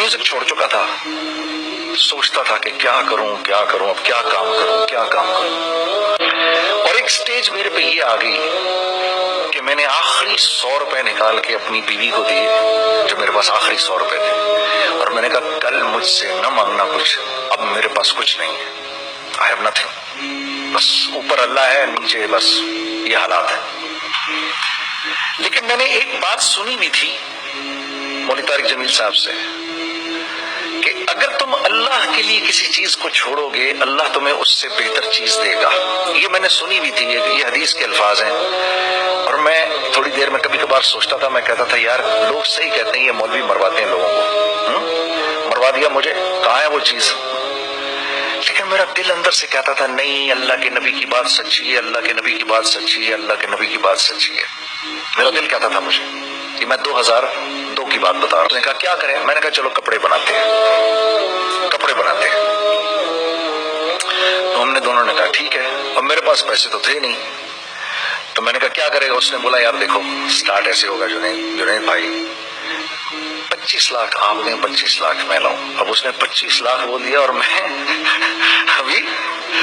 Music چھوڑ چکا تھا، سوچتا تھا کہ کیا کروں اب کیا کام کروں. اور ایک سٹیج میرے پہ یہ آ گئی کہ میں نے آخری 100 روپے نکال کے اپنی بیوی کو دیے، جو میرے پاس آخری 100 روپے تھے، اور میں نے کہا کل مجھ سے نہ مانگنا کچھ، اب میرے پاس کچھ نہیں ہے، I have nothing. بس اوپر اللہ ہے، نیچے بس یہ حالات ہے. لیکن میں نے ایک بات سنی بھی تھی مولوی طارق جمیل صاحب سے کہ اگر تم اللہ کے لیے کسی چیز کو چھوڑو گے اللہ تمہیں اس سے بہتر چیز دے گا. یہ میں نے سنی بھی تھی، یہ حدیث کے الفاظ ہیں. اور میں تھوڑی دیر میں کبھی کبھار سوچتا تھا، میں کہتا تھا یار لوگ صحیح کہتے ہیں، یہ مولوی مرواتے ہیں لوگوں کو، مروا دیا مجھے، کہاں ہے وہ چیز. لیکن میرا دل اندر سے کہتا تھا نہیں، اللہ کے نبی کی بات سچی ہے، اللہ کے نبی کی بات سچی ہے، اللہ کے نبی کی بات سچی ہے. میرا دل کہتا تھا مجھے. یہ میں 2002 کی بات بتا رہا ہوں. نے کہا کیا کریں؟ میں نے کہا چلو کپڑے بناتے ہیں. تو ہم نے دونوں نے کہا ٹھیک ہے. اب میرے پاس پیسے تو تھے نہیں، تو میں نے کہا کیا کرے گا؟ اس نے بولا یار دیکھو سٹارٹ ایسے ہوگا جنید بھائی، 25 لاکھ آپ دیں، 25 لاکھ میں لاؤں. اب اس نے 25 لاکھ بول دیا اور میں ابھی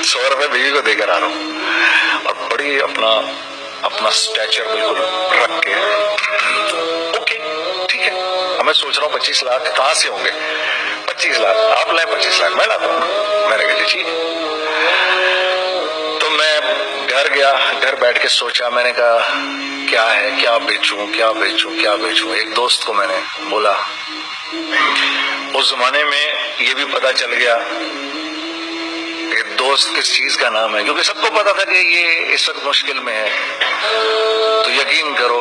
100 روپے بیوی کو دے کر آ رہا ہوں، اور بڑی اپنا سٹیچر بالکل رکھ کے اوکے ٹھیک ہے. اب میں سوچ رہا ہوں 25 لاکھ کہاں سے ہوں گے؟ 25 لاکھ آپ لائیں، 25 لاکھ میں لاتا ہوں. میں نے کہا جی ٹھیک. تو میں گھر گیا، گھر بیٹھ کے سوچا. میں نے کہا کیا ہے، کیا بیچوں. ایک دوست کو میں نے بولا. اس زمانے میں یہ بھی پتا چل گیا کہ دوست کس چیز کا نام ہے، کیونکہ سب کو پتا تھا کہ یہ اس وقت مشکل میں ہے. تو یقین کرو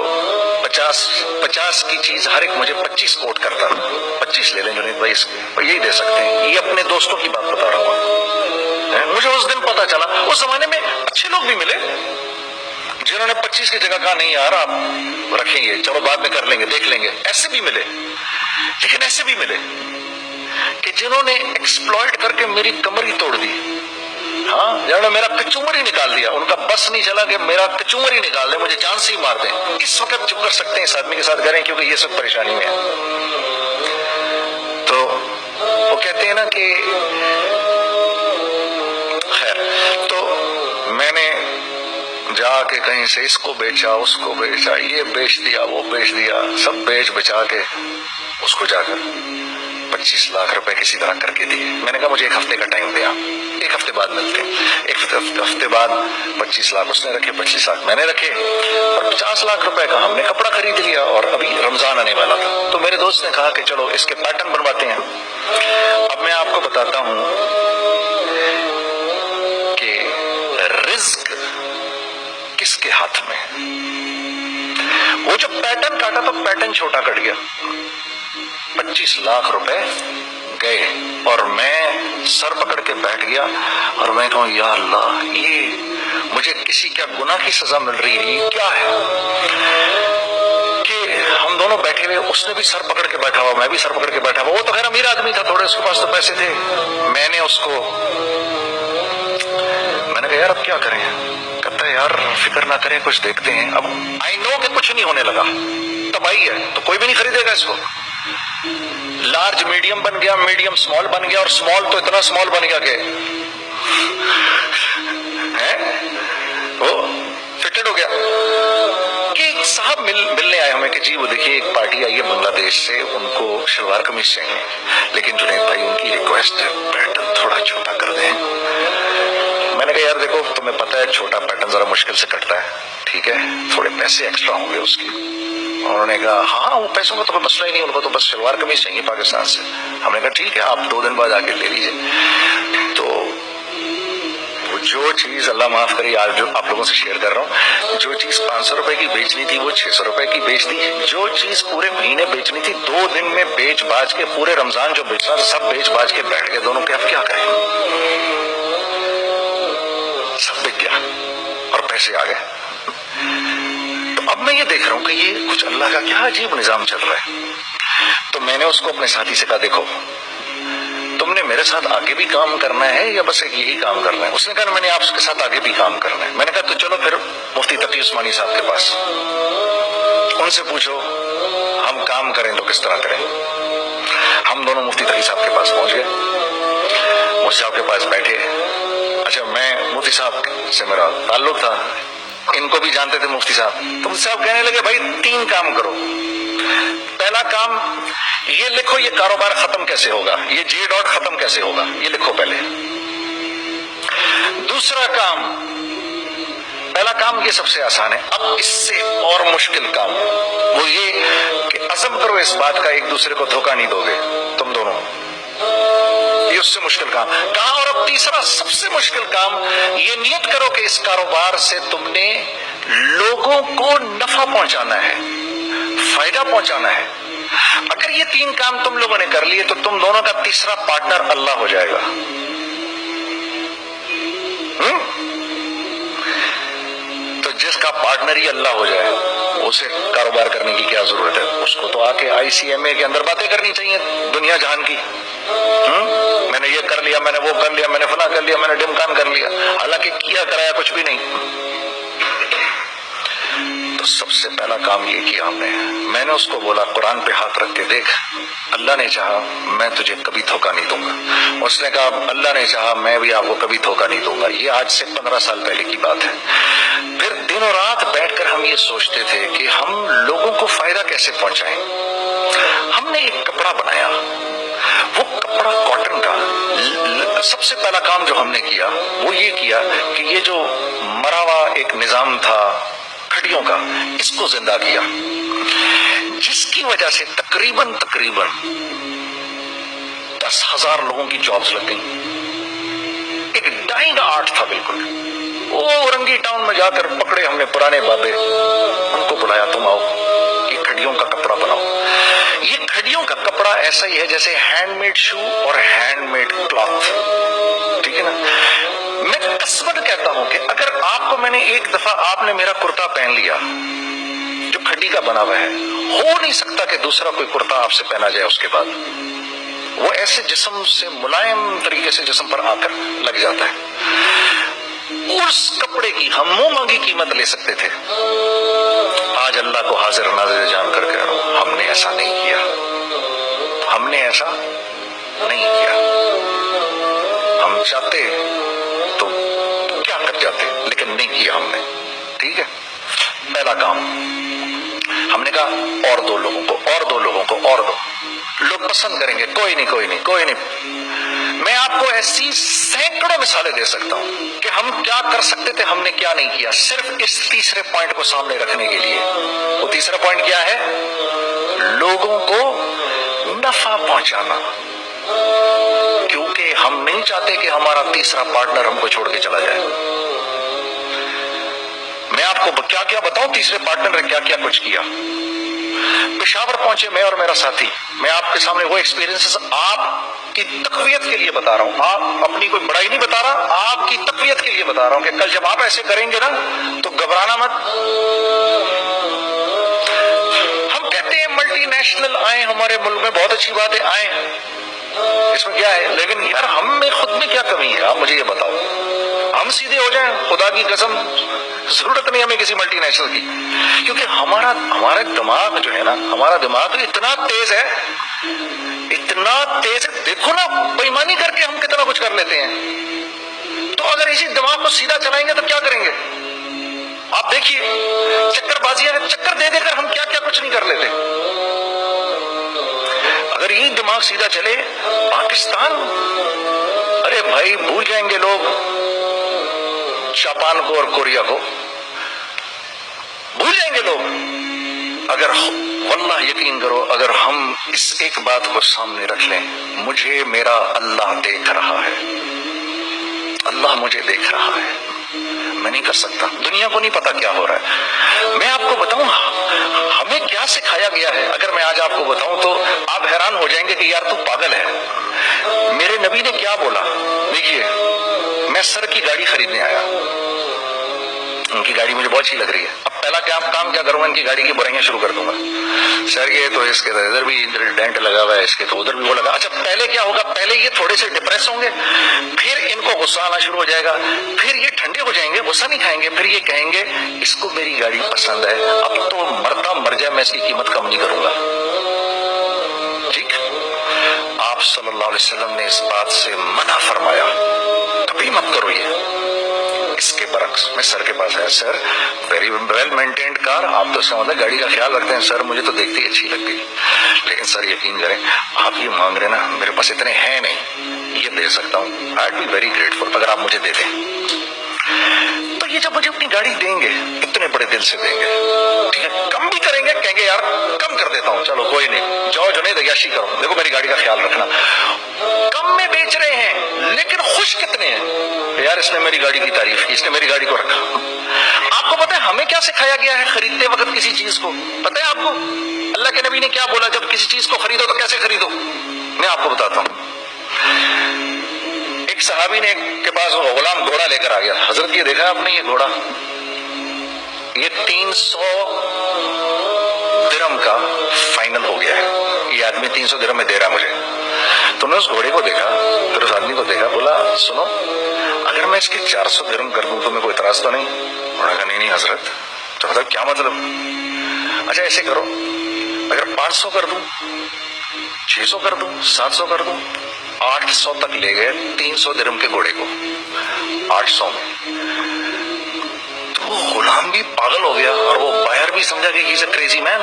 50 کی چیز ہر ایک مجھے 25 کوٹ کرتا تھا. 25 لے لیں جنید بھائی، اس کے یہی دے سکتے ہیں. یہ اپنے دوستوں کی بات بتا رہا ہوں. مجھے اس دن پتا چلا. اس زمانے میں اچھے لوگ بھی ملے جنہوں نے 25 کی جگہ کہا نہیں یار آپ رکھیں گے، چلو بعد میں کر لیں گے، دیکھ لیں گے. ایسے بھی ملے. لیکن ایسے بھی ملے کہ جنہوں نے ایکسپلوئٹ کر کے میری کمر ہی توڑ دی. ہاں، جنہوں نے میرا کچومر ہی نکال دیا. ان کا بس نہیں چلا کہ میرا کچومر ہی نکال دیں، مجھے جان سے ہی مار دیں. اس وقت چپ کر سکتے ہیں اس آدمی کے ساتھ کریں کیونکہ یہ سب پریشانی میں ہے. تو وہ کہتے ہیں نا کہ خیر. تو میں نے جا کے کہیں سے اس کو بیچا، اس کو بیچا، یہ بیچ دیا، وہ بیچ دیا، سب بیچ بچا کے اس کو جا کر 25 لاکھ روپے کسی طرح کر کے دیے. میں نے کہا مجھے 1 ہفتے کا ٹائم دیا، 1 ہفتے بعد ملتے ہیں. 1 ہفتے بعد 25 لاکھ اس نے رکھے، 25 لاکھ میں نے رکھے، اور 50 لاکھ روپے کا ہم نے کپڑا خرید لیا. اور ابھی رمضان آنے والا تھا. تو میرے دوست نے کہا کہ چلو اس کے پیٹرن بنواتے ہیں. اب میں آپ کو بتاتا ہوں کہ رزق کس کے ہاتھ میں. وہ جو پیٹرن کاٹا تو پیٹرن چھوٹا کٹ گیا، 25 لاکھ روپے گئے. اور میں سر پکڑ کے بیٹھ گیا اور میں کہوں یا اللہ، یہ مجھے کسی کیا گناہ کی سزا مل رہی ہے، یہ کیا ہے؟ کہ ہم دونوں بیٹھے ہوئے، اس نے بھی سر پکڑ کے بیٹھا ہوا، میں بھی سر پکڑ کے بیٹھا ہوا. وہ تو خیر امیر آدمی تھا، تھوڑے اس کے پاس تو پیسے تھے. میں نے اس کو میں نے کہا یار اب کیا کریں؟ کہتا ہے یار فکر نہ کریں، کچھ دیکھتے ہیں. اب آئی نو کہ کچھ نہیں ہونے لگا، تباہی ہے، تو کوئی بھی نہیں خریدے گا اس کو. لارج میڈیم بن گیا، میڈیم سمال بن گیا، اور سمال تو اتنا سمال بن گیا کہ وہ فٹڈ ہو گیا. کہ ایک صاحب ملنے آئے ہمیں کہ جی وہ دیکھیے ایک پارٹی آئی ہے بنگلہ دیش سے، ان کو شلوار قمیص چاہیے، لیکن جنید بھائی ان کی ریکویسٹ ہے پیٹرن تھوڑا چھوٹا کر دیں. میں نے کہا یار دیکھو تمہیں پتہ ہے چھوٹا پیٹرن ذرا مشکل سے کٹتا ہے، ٹھیک ہے تھوڑے پیسے ایکسٹرا ہوں گے اس کی. انہوں نے کہا ہاں وہ پیسوں کا تو کوئی مسئلہ ہی نہیں، ان کو تو بس شلوار قمیص چاہیے پاکستان سے. ہم نے کہا ٹھیک ہے آپ 2 دن بعد آ کے لے لیجیے. تو وہ جو چیز اللہ معاف کری، آج جو آپ لوگوں سے شیئر کر رہا ہوں، جو چیز 500 روپے کی بیچنی تھی وہ 600 روپے کی بیچ دی. جو چیز پورے مہینے بیچنی تھی 2 دن میں بیچ باج کے، پورے رمضان جو بیچنا تھا سب بیچ باج کے بیٹھ گئے دونوں کے. اب کیا کریں؟ سب بک گیا اور پیسے آ گئے. تو اب میں یہ دیکھ رہا ہوں کہ یہ کچھ اللہ کا کیا عجیب نظام چل رہا ہے. تو میں نے اس کو اپنے ساتھی سے کہا دیکھو تم نے میرے ساتھ آگے بھی کام کرنا ہے یا بس ایک یہی کام کرنا ہے؟ اس نے کہا میں نے آپ کے ساتھ آگے بھی کام کرنا ہے. میں نے کہا تو چلو پھر مفتی تقی عثمانی صاحب کے پاس، ان سے پوچھو ہم کام کریں تو کس طرح کریں. ہم ہم دونوں مفتی تقی صاحب کے پاس پہنچ گئے، مفتی صاحب کے پاس بیٹھے. اچھا میں مفتی صاحب سے میرا تعلق تھا، ان کو بھی جانتے تھے مفتی صاحب. تو مفتی صاحب کہنے لگے بھائی 3 کام کرو. پہلا کام یہ لکھو یہ کاروبار ختم کیسے ہوگا، یہ جے ڈاٹ ختم کیسے ہوگا، یہ لکھو پہلے. دوسرا کام، پہلا کام یہ سب سے آسان ہے، اب اس سے اور مشکل کام وہ یہ کہ عزم کرو اس بات کا ایک دوسرے کو دھوکہ نہیں دو گے تم دونوں. یہ اس سے مشکل کام کہا. اور اب تیسرا سب سے مشکل کام، یہ نیت کرو کہ اس کاروبار سے تم نے لوگوں کو نفع پہنچانا ہے، فائدہ پہنچانا ہے. اگر یہ 3 کام تم لوگوں نے کر لیے تو تم دونوں کا تیسرا پارٹنر اللہ ہو جائے گا. تو جس کا پارٹنر ہی اللہ ہو جائے اسے کاروبار کرنے کی کیا ضرورت ہے؟ اس کو تو آ کے ICMA کے اندر باتیں کرنی چاہیے دنیا جہان کی. میں نے یہ کر لیا، میں نے وہ کر لیا، میں نے فلاں کر لیا، میں نے ڈمکان کر لیا، حالانکہ کیا کرایا کچھ بھی نہیں. تو سب سے پہلا کام یہ کیا ہم نے. میں نے اس کو بولا قرآن پہ ہاتھ رکھ کے دیکھ، اللہ نے چاہا میں تجھے کبھی دھوکہ نہیں دوں گا. اس نے کہا اللہ نے چاہا میں بھی آپ کو کبھی دھوکہ نہیں دوں گا. یہ آج سے 15 سال پہلے کی بات ہے. پھر دن اور رات بیٹھ کر ہم یہ سوچتے تھے کہ ہم لوگوں کو فائدہ کیسے پہنچائیں. ہم نے ایک کپڑا بنایا، وہ کپڑا کاٹن کا. سب سے پہلا کام جو ہم نے کیا وہ یہ کیا کہ یہ جو مرا ہوا ایک نظام تھا کھڑیوں کا، اس کو زندہ کیا، جس کی وجہ سے تقریباً 10,000 لوگوں کی جابز لگ گئی. ایک ڈائنگ آرٹ تھا بالکل. وہ اورنگی ٹاؤن میں جا کر پکڑے ہم نے پرانے بابے، ان کو بلایا تم آؤ یہ کھڑیوں کا کپڑا بناؤ. یہ کھڑیوں کا کپڑا ایسا ہی ہے جیسے ہینڈ میڈ شو اور ہینڈ میڈ کلاتھ. ٹھیک ہے نا. میں قسمت کہتا ہوں کہ اگر آپ کو میں نے ایک دفعہ آپ نے میرا کرتا پہن لیا جو کھڑی کا بنا ہوا ہے، ہو نہیں سکتا کہ دوسرا کوئی کرتا آپ سے پہنا جائے اس کے بعد. وہ ایسے جسم سے ملائم طریقے سے جسم پر آ کر لگ جاتا ہے. اس کپڑے کی ہم منہ مانگی قیمت لے سکتے تھے. آج اللہ کو حاضر ناظر جان کر کہہ رہا ہوں ہم نے ایسا نہیں کیا. ہم نے ایسا نہیں کیا. ہم چاہتے تو کیا کر جاتے، لیکن نہیں کیا ہم نے. ٹھیک ہے. پہلا کام ہم نے کہا اور 2 لوگوں کو، اور 2 لوگوں کو، اور 2 لوگ پسند کریں گے. کوئی نہیں کوئی نہیں کوئی نہیں. میں آپ کو ایسی سینکڑوں مثالیں دے سکتا ہوں کہ ہم کیا کر سکتے تھے، ہم نے کیا نہیں کیا، صرف اس تیسرے پوائنٹ کو سامنے رکھنے کے لیے. وہ تیسرا پوائنٹ کیا ہے؟ لوگوں کو نفع پہنچانا. کیونکہ ہم نہیں چاہتے کہ ہمارا تیسرا پارٹنر ہم کو چھوڑ کے چلا جائے. میں آپ کو کیا کیا بتاؤں، تیسرے پارٹنر نے کیا کیا کچھ کیا. پشاور پہنچے میں اور میرا ساتھی. میں آپ کے سامنے وہ ایکسپیرینسز آپ کی تقویت کے لیے بتا رہا ہوں، آپ اپنی کوئی بڑائی نہیں بتا رہا، آپ کی تقویت کے لیے بتا رہا ہوں کہ کل جب آپ ایسے کریں گے نا تو گھبرانا مت. ہم کہتے ہیں ملٹی نیشنل آئے ہمارے ملک میں، بہت اچھی بات ہے آئے، اس میں کیا ہے، لیکن یار ہم میں خود میں کیا کمی ہے آپ مجھے یہ بتاؤ. ہم سیدھے ہو جائیں، خدا کی قسم ضرورت نہیں ہمیں کسی ملٹی نیشنل کی. کیونکہ ہمارا دماغ جو ہے نا، ہمارا دماغ اتنا تیز ہے، اتنا تیز ہے. دیکھو نا بےایمانی کر کے ہم کتنا کچھ کر لیتے ہیں. تو اگر اسی دماغ کو سیدھا چلائیں گے تو کیا کریں گے آپ دیکھیے. چکر بازیاں چکر دے دے کر ہم کیا کیا کچھ نہیں کر لیتے. اگر یہ دماغ سیدھا چلے، پاکستان، ارے بھائی بھول جائیں گے لوگ جاپان کو اور کوریا کو، بھول جائیں گے لوگ. اگر واللہ یقین کرو، اگر ہم اس ایک بات کو سامنے رکھ لیں، مجھے میرا اللہ دیکھ رہا ہے، اللہ مجھے دیکھ رہا ہے، میں نہیں کر سکتا. دنیا کو نہیں پتا کیا ہو رہا ہے. میں آپ کو بتاؤں ہمیں کیا سکھایا گیا ہے. اگر میں آج آپ کو بتاؤں تو آپ حیران ہو جائیں گے کہ یار تو پاگل ہے. میرے نبی نے کیا بولا. دیکھیے میں سر کی گاڑی خریدنے آیا، ان کی گاڑی مجھے بہت اچھی لگ رہی ہے. اب پہلا کام کیا کروں گا، ان کی گاڑی کی برائیاں شروع کر دوں گا. سر یہ تو اس کے ادھر بھی ڈینٹ لگا ہوا ہے، اس کے تو ادھر بھی وہ لگا. اچھا پہلے کیا ہوگا، پہلے یہ تھوڑے سے ڈپریس ہوں گے، پھر ان کو غصہ آنا شروع ہو جائے گا، پھر یہ ٹھنڈے ہو جائیں گے، غصہ نہیں کھائیں گے، پھر یہ کہیں گے اس کو میری گاڑی پسند ہے، اب تو مرتا مر جائے میں اس کی قیمت کم نہیں کروں گا. ٹھیک. اللہ علیہ وسلم نے اس بات سے منع فرمایا، کبھی مت کرو یہ۔ اس کے برعکس میں سر کے پاس آیا، سر ویری ویل مینٹینڈ کار، آپ تو سمجھتے گاڑی کا خیال رکھتے ہیں۔ سر مجھے تو دیکھتے ہی اچھی لگ گئی، لیکن سر یقین کریں آپ یہ مانگ رہے نا، میرے پاس اتنے ہیں نہیں، یہ دے سکتا ہوں، آئی بی ویری گریٹفل اگر آپ مجھے دے دیں۔ تو یہ جب مجھے اپنی گاڑی دیں گے اتنے بڑے دل سے دیں گے، ٹھیک ہے، کم بھی کریں گے، کہیں گے یار کم کر دیتا ہوں، چلو کوئی نہیں، جاؤ جنید عیاشی کرو، دیکھو میری گاڑی کا خیال رکھنا۔ کم میں بیچ رہے ہیں لیکن خوش کتنے ہیں، یار اس نے میری گاڑی کی تعریف کی، اس نے میری گاڑی کو رکھا۔ آپ کو پتہ ہے ہمیں کیا سکھایا گیا ہے خریدتے وقت کسی چیز کو؟ پتہ ہے آپ کو اللہ کے نبی نے کیا بولا جب کسی چیز کو خریدو تو کیسے خریدو؟ میں آپ کو بتاتا ہوں۔ ایک صحابی نے کے پاس وہ غلام گھوڑا لے کر آ گیا، حضرت یہ دیکھا آپ نے، یہ گھوڑا یہ 300 درہم کا فائنل ہو گیا ہے، یہ آدمی 300 درہم میں دے رہا مجھے۔ تو نے اس گھوڑے کو دیکھا، پھر اس آدمی کو دیکھا، بولا سنو اگر میں اس کے 400 درہم کر دوں تو میں کوئی اعتراض تو نہیں؟ انہوں نے کہا نہیں حضرت۔ تو حضرت کیا مطلب؟ اچھا ایسے کرو، اگر 500 کر دوں، 600 کر دوں، 700 کر دوں؟ 800 تک لے گئے 300 درہم کے گھوڑے کو، 800 میں۔ تو وہ غلام بھی پاگل ہو گیا اور وہ بائر بھی سمجھا کہ ہی از اے کریزی مین،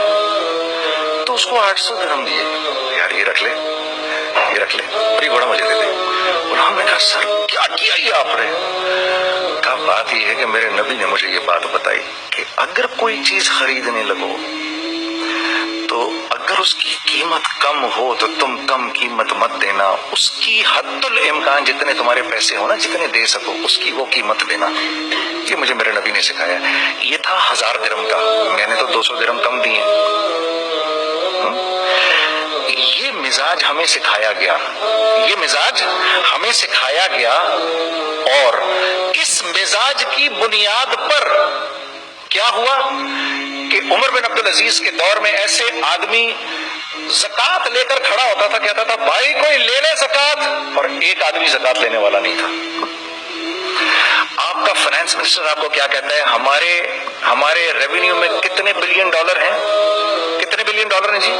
تو اس کو 800 درہم دیے، یار یہ رکھ لے، یہ رکھ لے اور یہ گھوڑا مجھے دے دے۔ غلام نے کہا سر کیا کیا یہ آپ نے؟ کہا بات یہ ہے کہ میرے نبی نے مجھے یہ بات بتائی کہ اگر کوئی چیز خریدنے لگو تو اگر اس کی قیمت کم ہو تو تم کم قیمت مت دینا، اس کی حد الامکان جتنے تمہارے پیسے ہو نا، جتنے دے سکو اس کی وہ قیمت دینا۔ یہ مجھے میرے نبی نے سکھایا۔ یہ تھا 1000 درہم کا، میں نے تو 200 درہم کم دیے۔ یہ مزاج ہمیں سکھایا گیا، یہ مزاج ہمیں سکھایا گیا، اور اس مزاج کی بنیاد پر کیا ہوا کہ عمر بن عبدالعزیز کے دور میں ایسے آدمی زکوٰۃ لے کر کھڑا ہوتا تھا، کہتا تھا بھائی کوئی لے لے زکوٰۃ، اور ایک آدمی زکوٰۃ لینے والا نہیں تھا۔ آپ کا فائنانس منسٹر آپ کو کیا کہتا ہے؟ ہمارے ریونیو میں کتنے بلین ڈالر ہیں؟ کتنے بلین ڈالر ہیں جی؟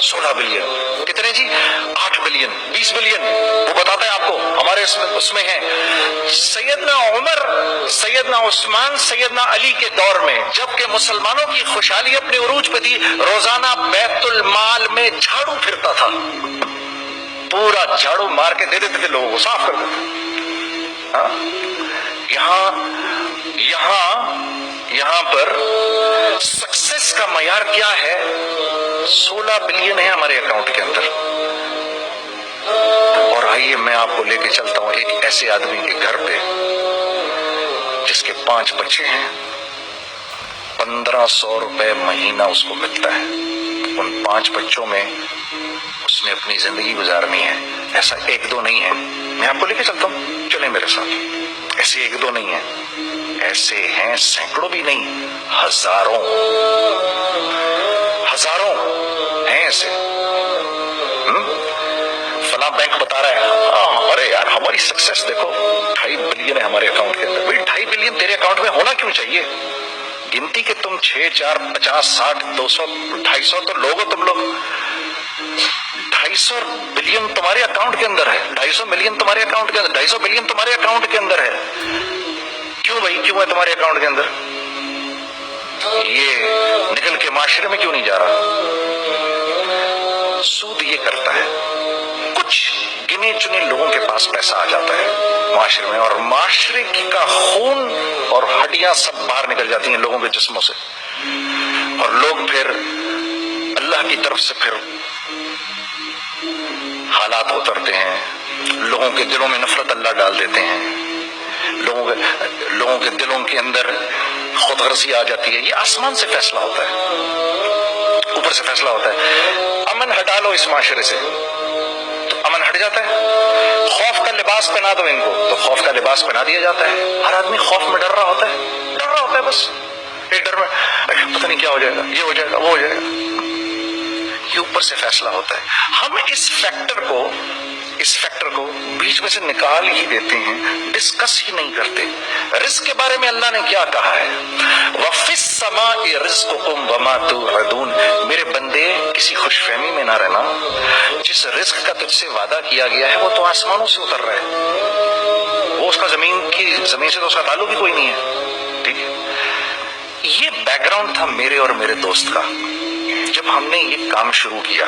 16 بلین۔ کتنے جی؟ 8 بلین، 20 بلین، وہ بتاتا ہے آپ کو ہمارے اس میں ہیں۔ سیدنا عمر، سیدنا عثمان، سیدنا علی کے دور میں جبکہ مسلمانوں کی خوشحالی اپنے عروج پہ تھی، روزانہ بیت المال میں جھاڑو پھرتا تھا، پورا جھاڑو مار کے دے دیتے تھے لوگوں کو، صاف کر دیتے۔ یہاں پر سکسیس کا معیار کیا ہے؟ 16 بلین ہے ہمارے اکاؤنٹ کے اندر۔ اور آئیے میں آپ کو لے کے چلتا ہوں ایک ایسے آدمی کے گھر پہ جس کے 5 بچے ہیں، 1500 روپے مہینہ اس کو ملتا ہے۔ ان 5 بچوں میں اس نے اپنی زندگی گزارنی ہے۔ ایسا 1-2 نہیں ہے، میں آپ کو لے کے چلتا ہوں، چلیں میرے ساتھ۔ ایسے 1-2 نہیں ہیں، ایسے ہیں سینکڑوں بھی نہیں، ہزاروں ہیں ایسے۔ فلاں بینک بتا رہا ہے ارے یار ہماری سکسیس دیکھو 2.5 بلین ہے ہمارے اکاؤنٹ کے اندر۔ بھائی 2.5 بلین تیرے اکاؤنٹ میں ہونا کیوں چاہیے؟ گنتی کہ تم 6 4 50 60 200 250 تو لوگ ہو تم لوگ، 250 بلین تمہارے اکاؤنٹ کے اندر ہے، 250 ملین تمہارے اکاؤنٹ کے اندر، 250 بلین تمہارے اکاؤنٹ کے اندر ہے۔ کیوں بھائی کیوں ہے تمہارے اکاؤنٹ کے اندر؟ یہ نکل کے معاشرے میں کیوں نہیں جا رہا؟ سود یہ کرتا ہے، کچھ گنے چنے لوگوں کے پاس پیسہ آ جاتا ہے معاشرے میں، اور معاشرے کا خون اور ہڈیاں سب باہر نکل جاتی ہیں لوگوں کے جسموں سے، اور لوگ پھر اللہ کی طرف سے پھر حالات اترتے ہیں، لوگوں کے دلوں میں نفرت اللہ ڈال دیتے ہیں، لوگوں کے دلوں کے اندر خود غرضی آ جاتی ہے۔ یہ آسمان سے فیصلہ ہوتا ہے، اوپر سے فیصلہ ہوتا ہے۔ امن ہٹا لو اس معاشرے سے تو امن ہٹ جاتا ہے، خوف کا لباس پہنا دو ان کو تو خوف کا لباس پہنا دیا جاتا ہے۔ ہر آدمی خوف میں ڈر رہا ہوتا ہے، بس ایک ڈر میں پتہ نہیں کیا ہو جائے گا، یہ ہو جائے گا، وہ ہو جائے گا۔ یہ اوپر سے فیصلہ ہوتا ہے۔ ہم اس فیکٹر کو بیچ میں سے نکال ہی دیتے ہیں, ڈسکس ہی نہیں کرتے. رزق کے بارے میں اللہ نے کیا کہا ہے, وَفِي السَّمَاءِ رِزْقُكُمْ وَمَا تُوعَدُونَ. میرے بندے کسی خوش فہمی میں نہ رہنا, جس رزق کا تجھ سے وعدہ کیا گیا ہے وہ تو آسمانوں سے اتر رہا ہے, وہ اس کا زمین سے تو اس کا تعلق ہی کوئی نہیں ہے. ٹھیک ہے, یہ بیک گراؤنڈ تھا میرے اور میرے دوست کا. جب ہم نے یہ کام شروع کیا,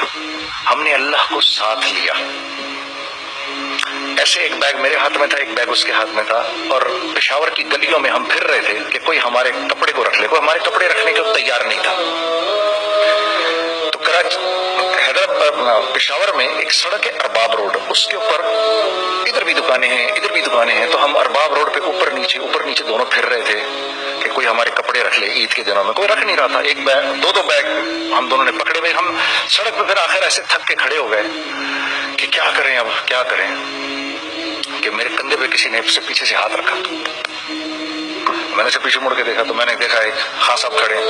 ہم نے اللہ کو ساتھ لیا. ایسے ایک بیگ میرے ہاتھ میں تھا, ایک بیگ اس کے ہاتھ میں تھا, اور پشاور کی گلیوں میں ہم پھر رہے تھے کہ کوئی ہمارے کپڑے کو رکھ لے. کوئی ہمارے کپڑے رکھنے کو تیار نہیں تھا. تو پشاور میں ایک سڑک ہے ارباب روڈ, اس کے اوپر ادھر بھی دکانیں ہیں ادھر بھی دکانیں ہیں. تو ہم ارباب روڈ پہ اوپر نیچے دونوں پھر رہے تھے کہ کوئی ہمارے کپڑے رکھ لے. عید کے دنوں میں کوئی رکھ نہیں رہا تھا. ایک بیگ, دو بیگ ہم دونوں نے پکڑے ہوئے. ہم سڑک پہ پھر آخر ایسے تھک کے کھڑے ہو گئے کہ کیا کریں, اب کیا کریں, کہ میرے کندھے پہ کسی نے سے پیچھے سے ہاتھ رکھا. میں نے سے پیچھے مڑ کے دیکھا تو میں نے دیکھا ایک خان صاحب کھڑے ہیں.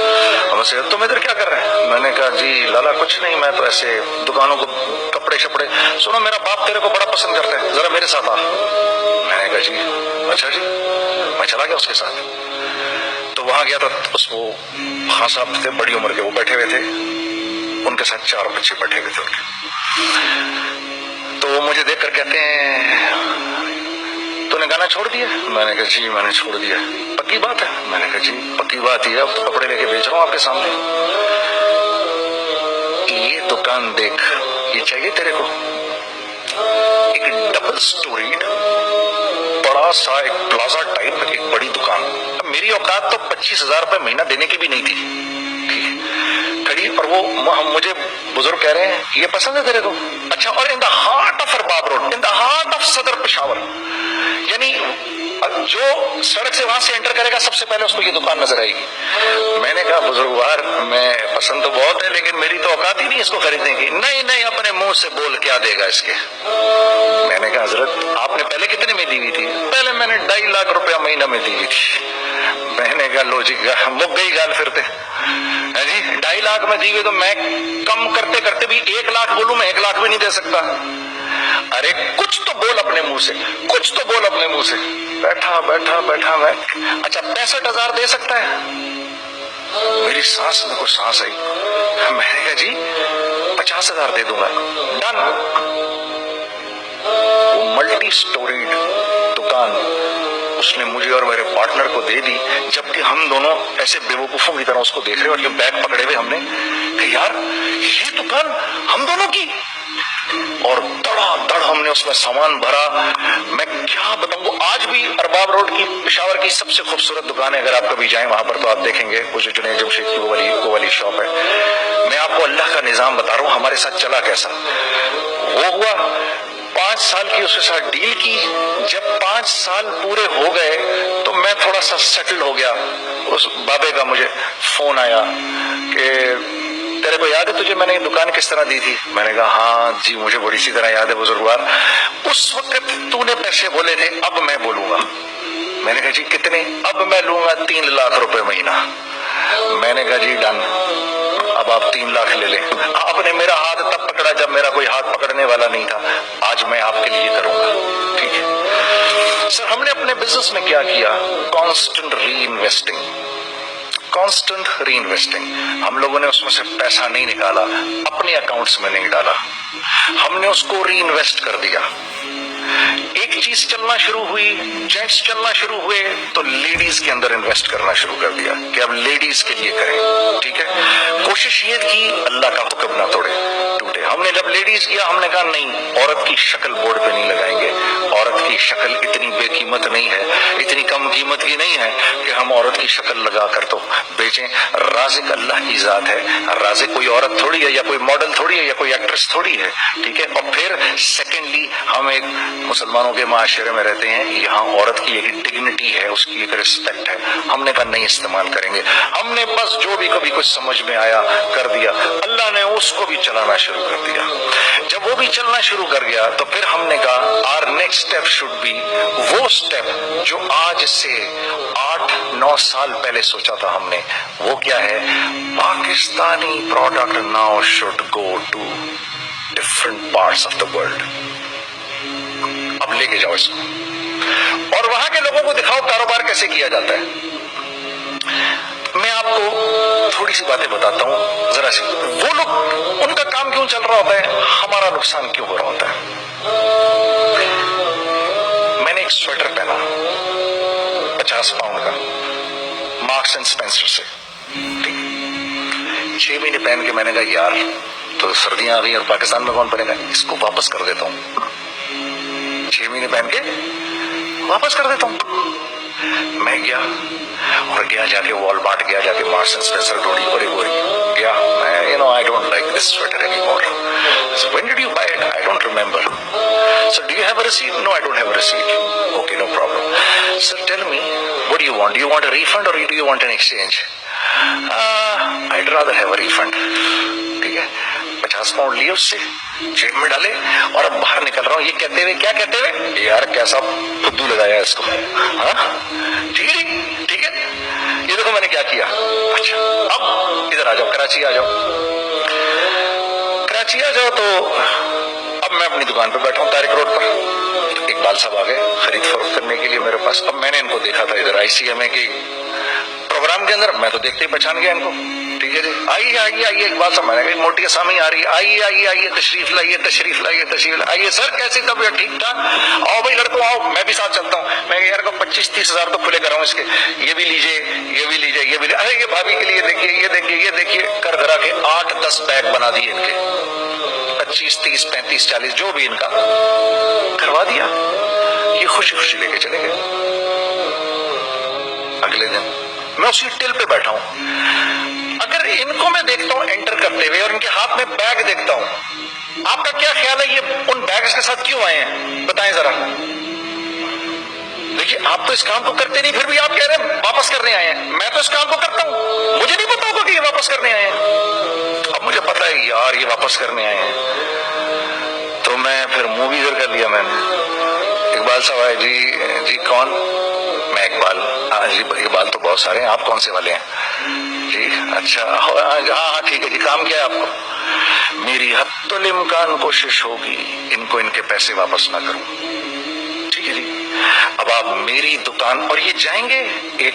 ہم سے تم ادھر کیا کر رہے ہیں؟ میں نے کہا جی لالا کچھ نہیں, میں تو ایسے دکانوں کو کپڑے شپڑے. سنو میرا باپ تیرے کو بڑا پسند کرتا ہے, ذرا میرے ساتھ آ. میں نے کہا جی اچھا جی. میں چلا گیا اس کے ساتھ. تو وہاں گیا تھا, وہ خان صاحب تھے بڑی عمر کے, وہ بیٹھے ہوئے تھے, ان کے ساتھ 4 بچے بیٹھے ہوئے تھے ان کے. تو وہ مجھے دیکھ کر کہتے ہیں تو نے گانا چھوڑ دیا؟ میں نے کہا جی میں نے چھوڑ دیا. پکی بات ہے؟ میں نے کہا جی پکی بات ہی ہے, اب تو کپڑے لے کے بیچ رہا ہوں آپ کے سامنے. یہ دکان دیکھ, یہ چاہیے تیرے کو؟ ایک ڈبل سٹوریڈ بڑا سا ایک پلازا ٹائپ ایک بڑی دکان. اب میری اوقات تو 25,000 روپے مہینہ دینے کی بھی نہیں تھی کھڑی, اور وہ مجھے بزرگ کہہ رہے ہیں یہ پسند ہے تیرے کو؟ اچھا, اور in the heart of Arbab road, in the heart of Saddar Peshawar, یعنی جو سڑک سے وہاں سے انٹر کرے گا سب سے پہلے اس کو یہ دکان نظر آئے گی. میں نے کہا بزرگوار میں پسند تو بہت ہے لیکن میری تو اوقات ہی نہیں اس کو خریدنے کی. نہیں اپنے منہ سے بول کیا دے گا اس کے. میں نے کہا حضرت آپ نے پہلے کتنے میں دی ہوئی تھی؟ پہلے میں نے 2.5 لاکھ روپیہ مہینہ میں دی ہوئی تھی. میں نے کہا لو جی مک گئی گال پھرتے جی. 2.5 لاکھ میں دی ہوئی تو میں کم کرتے کرتے بھی 1 لاکھ بولوں, میں 1 لاکھ بھی نہیں دے سکتا. ارے کچھ تو بول اپنے منہ سے, کچھ تو بول اپنے منہ سے. بیٹھا میں, اچھا 65,000 دے سکتا ہے؟ میری سانس میں کوئی سانس آئی. میں نے کہا جی 50,000 دے دوں گا. ڈن. وہ ملٹی سٹوریڈ دکان اس نے مجھے اور میرے پارٹنر کو دے دی, جبکہ ہم دونوں ایسے بیوقوفوں کی طرح اس کو دیکھ رہے, اور یہ بیگ پکڑے ہوئے ہم نے کہ یار یہ دکان ہم دونوں کی. اور دڑ ہم نے اس میں سامان بھرا. میں کیا بتاؤں, وہ آج بھی ارباب روڈ کی پشاور کی سب سے خوبصورت دکان ہے. اگر آپ کبھی جائیں وہاں پر تو آپ دیکھیں گے, وہ جو جنید جمشید کی وہ والی شاپ ہے. میں آپ کو اللہ کا نظام بتا رہا ہوں ہمارے ساتھ چلا کیسا. وہ ہوا 5 سال کی اس کے ساتھ ڈیل کی. جب 5 سال پورے ہو گئے تو میں تھوڑا سا سیٹل ہو گیا. اس بابے کا مجھے فون آیا کہ تیرے کو یاد ہے تجھے میں نے یہ دکان کس طرح دی تھی؟ میں نے کہا ہاں جی مجھے بڑی سی طرح یاد ہے بزرگوار. اس وقت تو نے پیسے بولے تھے, اب میں بولوں گا. میں نے کہا جی کتنے؟ اب میں لوں گا 3 لاکھ روپے مہینہ. میں نے کہا جی ڈن, اب آپ 3 لاکھ لے لیں. آپ نے میرا ہاتھ تب پکڑا جب میرا کوئی ہاتھ پکڑنے والا نہیں تھا. آج میں آپ کے لیے کروں گا. ٹھیک ہے سر. ہم نے اپنے بزنس میں کیا کیا؟ کانسٹنٹ ری انویسٹنگ. ہم لوگوں نے اس میں سے پیسہ نہیں نکالا, اپنے اکاؤنٹس میں نہیں ڈالا, ہم نے اس کو ری انویسٹ کر دیا. ایک چیز چلنا شروع ہوئی, جینٹس چلنا شروع ہوئے تو لیڈیز کے اندر انویسٹ کرنا شروع کر دیا کہ اب لیڈیز کے لیے کریں. ٹھیک ہے, کوشش یہ کی اللہ کا حکم نہ ٹوٹے. ہم نے جب لیڈیز کیا ہم نے کہا نہیں, عورت کی شکل بورڈ پہ نہیں لگائیں گے. عورت کی شکل اتنی بے قیمت نہیں ہے, اتنی کم قیمت کی نہیں ہے کہ ہم عورت کی شکل لگا کر تو بیچیں. رازق اللہ کی ذات ہے. رازق کوئی عورت تھوڑی ہے, یا کوئی ماڈل تھوڑی ہے, یا کوئی ایکٹریس تھوڑی ہے. ٹھیک ہے. اور پھر سیکنڈلی ہم ایک مسلمانوں کے معاشرے میں رہتے ہیں, یہاں عورت کی ایک ڈگنیٹی ہے, اس کی ایک رسپیکٹ ہے. ہم نے کہا نہیں استعمال کریں گے. ہم نے بس جو بھی کبھی کچھ سمجھ میں آیا کر دیا. اللہ نے اس کو بھی چلانا شروع کر دیا. جب وہ بھی چلنا شروع کر گیا تو پھر ہم نے کہا our next step should be وہ step جو آج سے 8-9 سال پہلے سوچا تھا ہم نے. وہ کیا ہے؟ Pakistani product now should go to different parts of the world. اب لے کے جاؤ اس کو، اور وہاں کے لوگوں کو دکھاؤ کاروبار کیسے کیا جاتا ہے۔ میں آپ کو تھوڑی سی باتیں بتاتا ہوں ذرا سی، وہ لوگ ان کا کام کیوں چل رہا ہوتا ہے، ہمارا نقصان کیوں ہو رہا ہوتا ہے۔ میں نے ایک سویٹر پہنا 50 پاؤنڈ کا مارکس اینڈ اسپینسر سے، 6 مہینے پہن کے میں نے کہا یار تو سردیاں آ گئی اور پاکستان میں کون پہنے گا، اس کو واپس کر دیتا ہوں، 6 مہینے پہن کے واپس کر دیتا ہوں۔ میں گیا اور جا کے وال مارٹ گیا، جا کے مارکس اینڈ اسپینسر ڈھونڈی اور گیا میں I don't like this sweater anymore. So when did you buy it? I don't remember. So do you have a receipt? No, I don't have a receipt. Okay, no problem. Sir, tell me, what do you want? Do you want a refund or do you want an exchange? I'd rather have a refund. ٹھیک ہے، 50 pound لیے اس سے، جیب میں ڈالے اور اب باہر نکل رہا ہوں، یہ کہتے ہوئے کیا کہتے ہوئے، یار کیسا فدو لگایا اس کو، ہاں ٹھیک ہے ٹھیک ہے، یہ دیکھو میں نے کیا کیا۔ اچھا اب ادھر آ جاؤ، کراچی آ جاؤ، کراچی آ جاؤ تو اب میں اپنی دکان پہ بیٹھا ہوں طارق روڈ پر، اقبال صاحب آ گئے خرید فروخت کرنے کے لیے میرے پاس۔ اب میں نے ان کو دیکھا تھا ادھر ICMA کے پروگرام کے اندر، میں تو دیکھتے ہی پہچان گیا ان کو، ٹھیک ہے جی، آئیے آئیے آئیے اقبال صاحب، میں نے کہا موٹی اسامی آ رہی ہے، آئیے آئیے آئیے تشریف لائیے تشریف لائیے تشریف لائیے، آئیے سر کیسی طبیعت، ٹھیک ٹھاک، آؤ بھائی لڑکوں آؤ، میں بھی ساتھ چلتا ہوں۔ میں یار کو 25-30 ہزار تو کھلے کراؤں اس کے، یہ بھی لیجیے یہ بھی لیجیے یہ بھی لیجیے، ارے یہ بھابھی کے لیے دیکھیے یہ دیکھیے یہ دیکھیے، کر کرا کے 8-10 بیگ بنا دیے ان کے، 25 30 35 40 جو بھی ان کا کروا دیا، یہ خوشی خوشی لے کے چلے گئے۔ اگلے دن میں اسی ٹل پہ بیٹھا ہوں، اگر ان کو میں دیکھتا ہوں انٹر کرتے ہوئے اور ان کے ہاتھ میں بیگ دیکھتا ہوں، آپ کا کیا خیال ہے یہ ان بیگز کے ساتھ کیوں آئے ہیں، بتائیں ذرا۔ دیکھیے آپ تو اس کام کو کرتے نہیں، پھر بھی آپ کہہ رہے ہیں واپس کرنے آئے ہیں، میں تو اس کام کو کرتا ہوں، مجھے نہیں پتا ہوگا کہ یہ واپس کرنے آئے ہیں۔ اب مجھے پتا ہے یار یہ واپس کرنے آئے ہیں، تو میں پھر منہ بھی ادھر کر لیا میں نے۔ اقبال صاحب آئے، جی کون؟ میں اقبال، ہاں جی اقبال تو بہت سارے ہیں، آپ کون سے والے ہیں؟ جی اچھا ہاں ٹھیک ہے جی، کام کیا ہے آپ کو؟ میری حد الامکان کوشش ہوگی ان کو ان کے پیسے واپس نہ کروں، ٹھیک ہے جی۔ اب آپ میری دکان، اور یہ جائیں گے ایک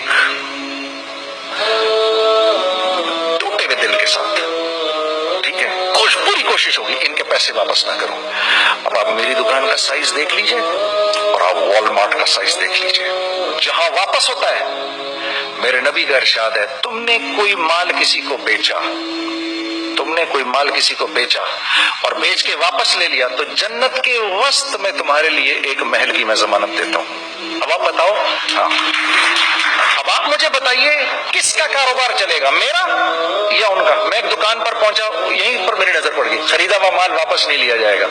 ٹوٹے ہوئے دل کے ساتھ، ٹھیک ہے، پوری کوشش ہوگی ان کے پیسے واپس نہ کروں۔ اب آپ میری دکان کا سائز دیکھ لیجئے اور آپ وال مارٹ کا سائز دیکھ لیجئے، جہاں واپس ہوتا ہے میرے نبی کا ارشاد ہے، تم نے کوئی مال کسی کو بیچا، تم نے کوئی مال کسی کو بیچا اور بیچ کے واپس لے لیا تو جنت کے وسط میں تمہارے لیے ایک محل کی میں ضمانت دیتا ہوں۔ اب آپ بتاؤ، ہاں اب آپ مجھے بتائیے کس کا کاروبار چلے گا، میرا یا ان کا؟ میں ایک دکان پر پہنچا، یہیں پر میری نظر پڑ گئی، خریدا ہوا مال واپس نہیں لیا جائے گا۔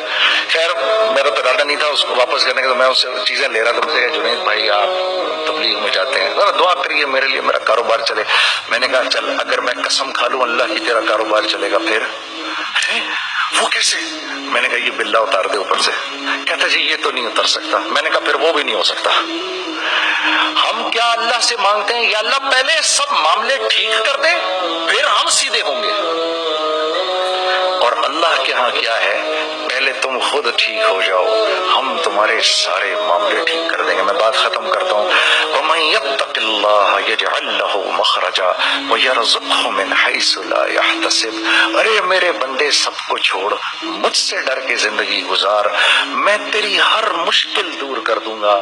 خیر میرا تو ارادہ نہیں تھا اس کو واپس کرنے کا، تو میں اس سے چیزیں لے رہا تھا، مجھے جنید بھائی آپ تبلیغ میں جاتے ہیں، ذرا دعا کریے میرے لیے میرا کاروبار چلے۔ میں نے کہا چل اگر میں قسم کھا لوں اللہ کی تیرا کاروبار چلے گا، پھر وہ کیسے؟ میں نے کہا یہ بلہ اتار دے اوپر سے۔ کہتا جی یہ تو نہیں اتر سکتا۔ میں نے کہا پھر وہ بھی نہیں ہو سکتا۔ ہم کیا اللہ سے مانگتے ہیں یا اللہ پہلے سب معاملے ٹھیک کر دے پھر ہم سیدھے ہوں گے، اور اللہ کے ہاں کیا ہے، پہلے تم خود ٹھیک ہو جاؤ ہم تمہارے سارے معاملے ٹھیک کر دیں گے۔ میں بات ختم کرتا ہوں، وَمَن يَتَّقِ اللَّهَ يَجْعَل لَّهُ مَخْرَجًا وَيَرْزُقْهُ مِنْ حَيْثُ لَا يَحْتَسِبُ۔ ارے میرے بندے سب کو چھوڑ، مجھ سے ڈر کے زندگی گزار، میں تیری ہر مشکل دور کر دوں گا۔